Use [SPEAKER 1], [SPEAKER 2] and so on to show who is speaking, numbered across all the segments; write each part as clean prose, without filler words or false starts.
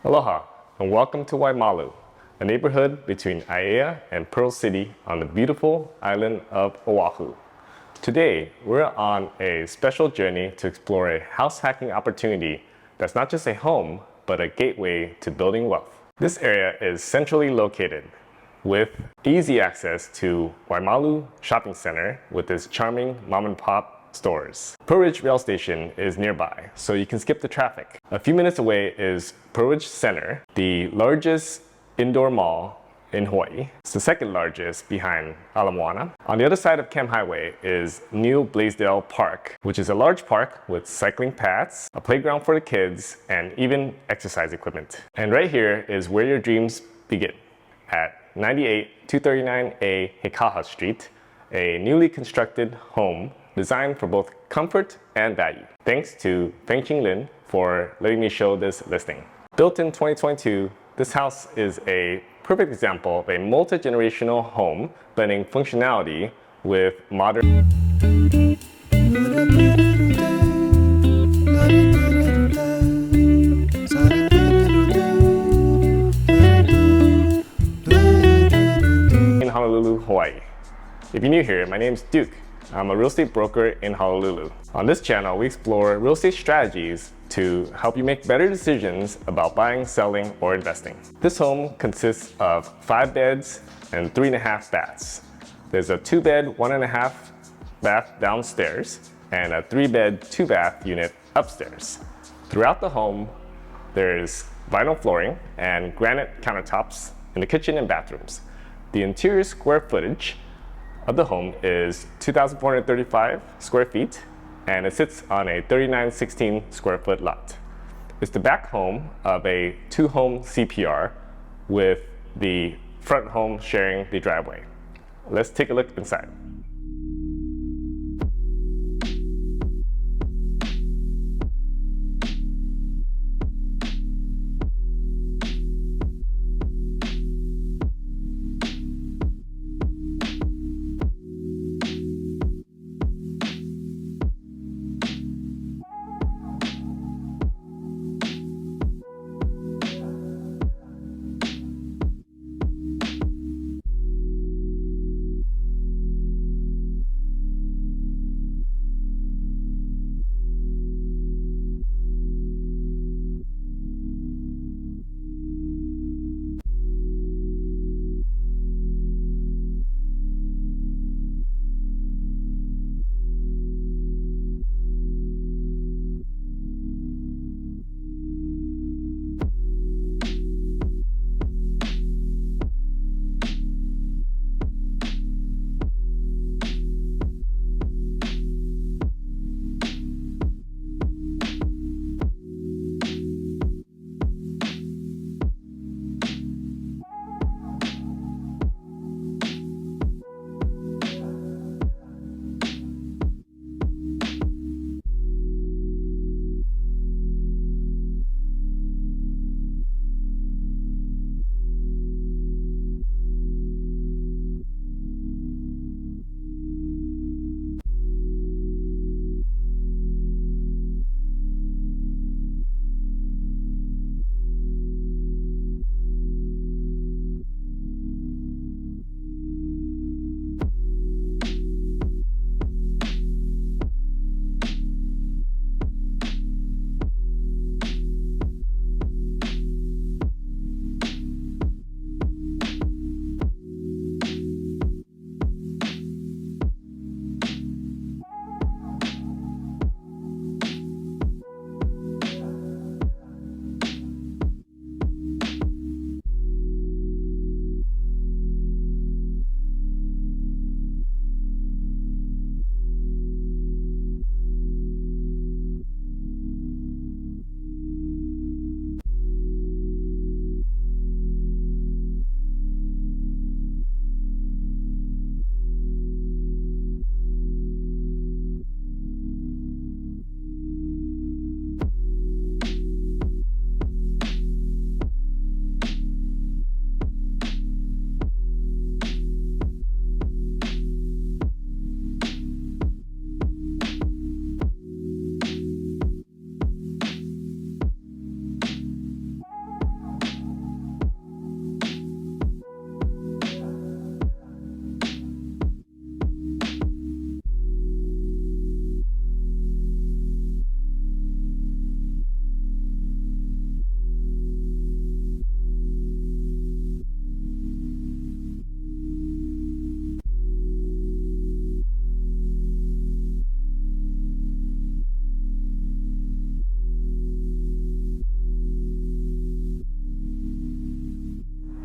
[SPEAKER 1] Aloha, and welcome to Waimalu, a neighborhood between Aiea and Pearl City on the beautiful island of Oahu. Today, we're on a special journey to explore a house hacking opportunity that's not just a home, but a gateway to building wealth. This area is centrally located with easy access to Waimalu Shopping Center with its charming mom and pop stores. Pearlridge rail station is nearby, so you can skip the traffic. A few minutes away is Pearlridge Center, the largest indoor mall in Hawaii. It's the second largest behind Ala Moana. On the other side of Kem Highway is New Blaisdell Park, which is a large park with cycling paths, a playground for the kids, and even exercise equipment. And right here is where your dreams begin, at 98239A Hekaha Street, a newly constructed home designed for both comfort and value. Thanks to FengQing Lin for letting me show this listing. Built in 2022, this house is a perfect example of a multi-generational home blending functionality with modern. In Honolulu, Hawaii. If you're new here, my name's Duke. I'm a real estate broker in Honolulu. On this channel, we explore real estate strategies to help you make better decisions about buying, selling, or investing. This home consists of 5 beds and 3.5 baths. There's a 2-bed, 1.5 bath downstairs and a 3-bed, 2-bath unit upstairs. Throughout the home, there's vinyl flooring and granite countertops in the kitchen and bathrooms. The interior square footage of the home is 2,435 square feet, and it sits on a 3916 square foot lot. It's the back home of a 2-home CPR with the front home sharing the driveway. Let's take a look inside.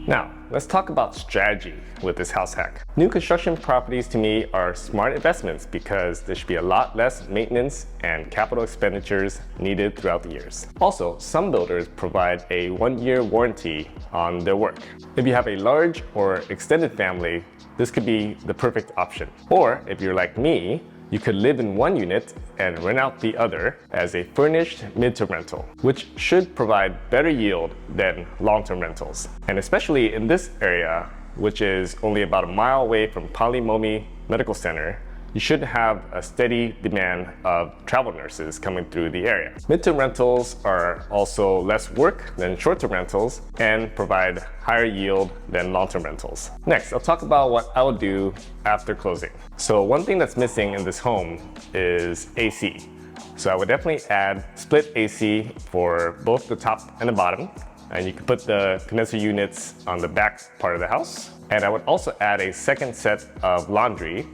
[SPEAKER 1] Now, let's talk about strategy with this house hack. New construction properties to me are smart investments because there should be a lot less maintenance and capital expenditures needed throughout the years. Also, some builders provide a 1-year warranty on their work. If you have a large or extended family, this could be the perfect option. Or if you're like me, you could live in one unit and rent out the other as a furnished mid-term rental, which should provide better yield than long-term rentals. And especially in this area, which is only about a mile away from Palimomi Medical Center, you should have a steady demand of travel nurses coming through the area. Mid-term rentals are also less work than short-term rentals and provide higher yield than long-term rentals. Next, I'll talk about what I would do after closing. So one thing that's missing in this home is AC. So I would definitely add split AC for both the top and the bottom. And you can put the condenser units on the back part of the house. And I would also add a second set of laundry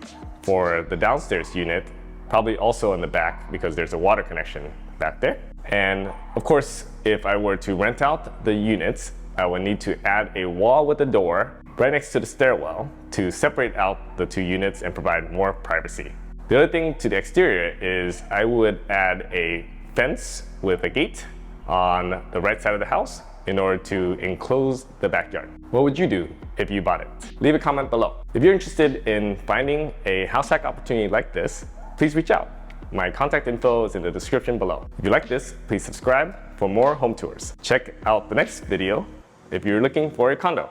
[SPEAKER 1] for the downstairs unit, probably also in the back because there's a water connection back there. And of course, if I were to rent out the units, I would need to add a wall with a door right next to the stairwell to separate out the two units and provide more privacy. The other thing to the exterior is I would add a fence with a gate on the right side of the house in order to enclose the backyard. What would you do if you bought it? Leave a comment below. If you're interested in finding a house hack opportunity like this, please reach out. My contact info is in the description below. If you like this, please subscribe for more home tours. Check out the next video if you're looking for a condo.